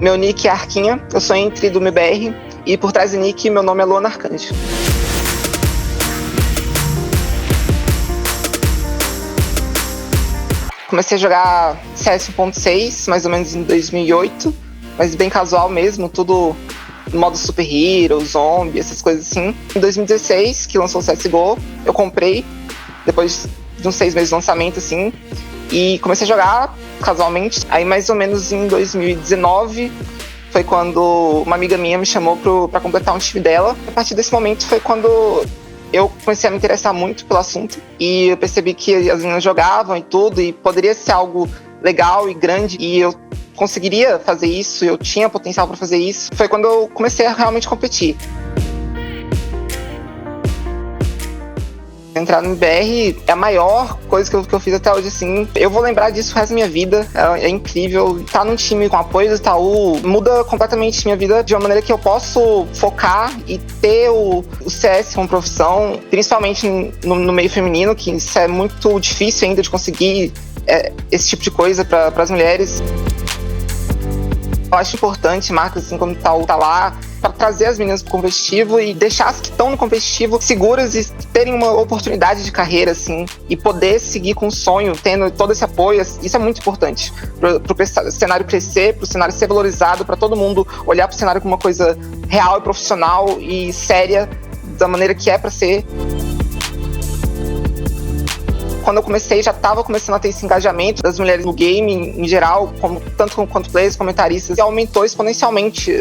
Meu nick é Arquinha, eu sou entry do MBR e por trás do nick meu nome é Luana Arcanjo. Comecei a jogar CS 1.6 mais ou menos em 2008, mas bem casual mesmo, tudo no modo super hero, zombie, essas coisas assim. Em 2016, que lançou o CSGO, eu comprei, depois de uns 6 meses de lançamento, assim, e comecei a jogar casualmente. Aí mais ou menos em 2019 foi quando uma amiga minha me chamou pra completar um time dela. A partir desse momento foi quando eu comecei a me interessar muito pelo assunto e eu percebi que as meninas jogavam e tudo, e poderia ser algo legal e grande, e eu conseguiria fazer isso, eu tinha potencial para fazer isso. Foi quando eu comecei a realmente competir. Entrar no MBR é a maior coisa que eu fiz até hoje, assim. Eu vou lembrar disso o resto da minha vida. É incrível. Estar num time com apoio do Itaú muda completamente minha vida de uma maneira que eu posso focar e ter o CS como profissão, principalmente no meio feminino, que isso é muito difícil ainda de conseguir esse tipo de coisa para as mulheres. Eu acho importante marcas assim como o Itaú tá lá para trazer as meninas pro competitivo e deixar as que estão no competitivo seguras e terem uma oportunidade de carreira, assim, e poder seguir com o sonho, tendo todo esse apoio. Isso é muito importante pro cenário crescer, pro cenário ser valorizado, para todo mundo olhar pro cenário como uma coisa real e profissional e séria, da maneira que é para ser. Quando eu comecei, já estava começando a ter esse engajamento das mulheres no game em geral, tanto quanto players, comentaristas, e aumentou exponencialmente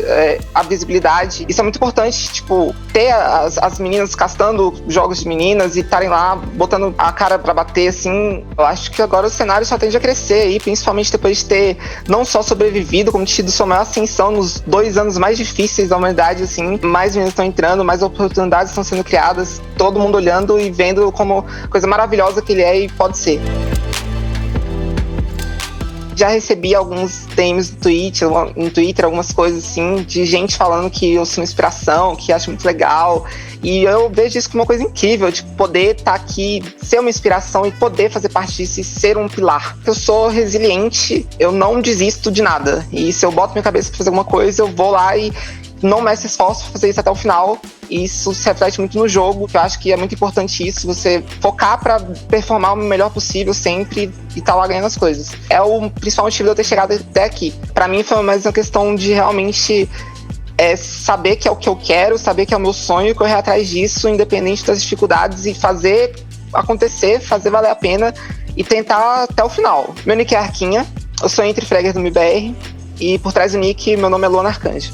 a visibilidade. Isso é muito importante, tipo, ter as meninas castando jogos de meninas e estarem lá botando a cara pra bater, assim. Eu acho que agora o cenário só tende a crescer aí, principalmente depois de ter não só sobrevivido, como tido sua maior ascensão nos 2 anos mais difíceis da humanidade, assim. Mais meninas estão entrando, mais oportunidades estão sendo criadas, todo mundo olhando e vendo como coisa maravilhosa que ele é e pode ser. Já recebi alguns DMs no Twitter, algumas coisas assim, de gente falando que eu sou uma inspiração, que acho muito legal. E eu vejo isso como uma coisa incrível, tipo, poder estar aqui, ser uma inspiração e poder fazer parte disso e ser um pilar. Eu sou resiliente, eu não desisto de nada. E se eu boto minha cabeça pra fazer alguma coisa, eu vou lá e não meço esforço pra fazer isso até o final. E isso se reflete muito no jogo, que eu acho que é muito importante isso, você focar pra performar o melhor possível sempre e tá lá ganhando as coisas. É o principal motivo de eu ter chegado até aqui. Pra mim foi mais uma questão de realmente saber que é o que eu quero, saber que é o meu sonho, correr atrás disso, independente das dificuldades, e fazer acontecer, fazer valer a pena e tentar até o final. Meu nick é Arquinha, eu sou entry fragger do MBR e por trás do nick meu nome é Luana Arcanjo.